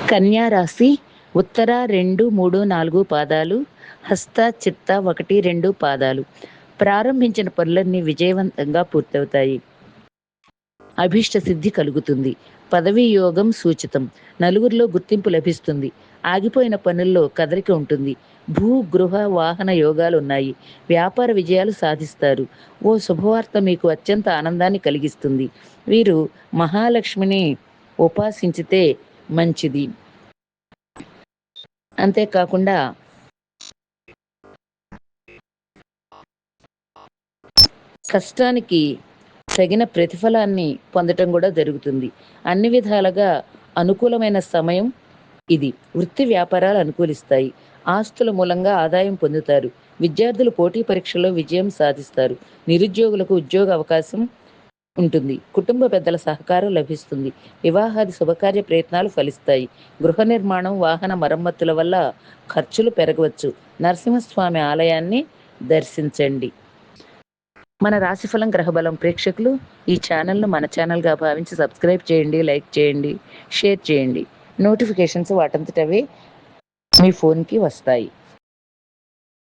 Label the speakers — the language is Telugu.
Speaker 1: కన్యా రాశి ఉత్తర 2, 3, 4 పాదాలు, హస్త, చిత్త 1, 2 పాదాలు. ప్రారంభించిన పనులన్నీ విజయవంతంగా పూర్తవుతాయి. అభీష్ట సిద్ధి కలుగుతుంది. పదవీ యోగం సూచితం. నలుగురిలో గుర్తింపు లభిస్తుంది. ఆగిపోయిన పనుల్లో కదలిక ఉంటుంది. భూ, గృహ, వాహన యోగాలున్నాయి. వ్యాపార విజయాలు సాధిస్తారు. ఓ శుభవార్త మీకు అత్యంత ఆనందాన్ని కలిగిస్తుంది. వీరు మహాలక్ష్మిని ఉపాసించితే మంచిది. అంతేకాకుండా కష్టానికి తగిన ప్రతిఫలాన్ని పొందటం కూడా జరుగుతుంది. అన్ని విధాలుగా అనుకూలమైన సమయం ఇది. వృత్తి వ్యాపారాలు అనుకూలిస్తాయి. ఆస్తుల మూలంగా ఆదాయం పొందుతారు. విద్యార్థులు పోటీ పరీక్షల్లో విజయం సాధిస్తారు. నిరుద్యోగులకు ఉద్యోగ అవకాశం ఉంటుంది. కుటుంబ పెద్దల సహకారం లభిస్తుంది. వివాహాది శుభకార్య ప్రయత్నాలు ఫలిస్తాయి. గృహ నిర్మాణం, వాహన మరమ్మతుల వల్ల ఖర్చులు పెరగవచ్చు. నరసింహస్వామి ఆలయాన్ని దర్శించండి. మన రాశిఫలం గ్రహబలం ప్రేక్షకులు ఈ ఛానల్ను మన ఛానల్గా భావించి సబ్స్క్రైబ్ చేయండి, లైక్ చేయండి, షేర్ చేయండి. నోటిఫికేషన్స్ వాటంతటవే మీ ఫోన్కి వస్తాయి.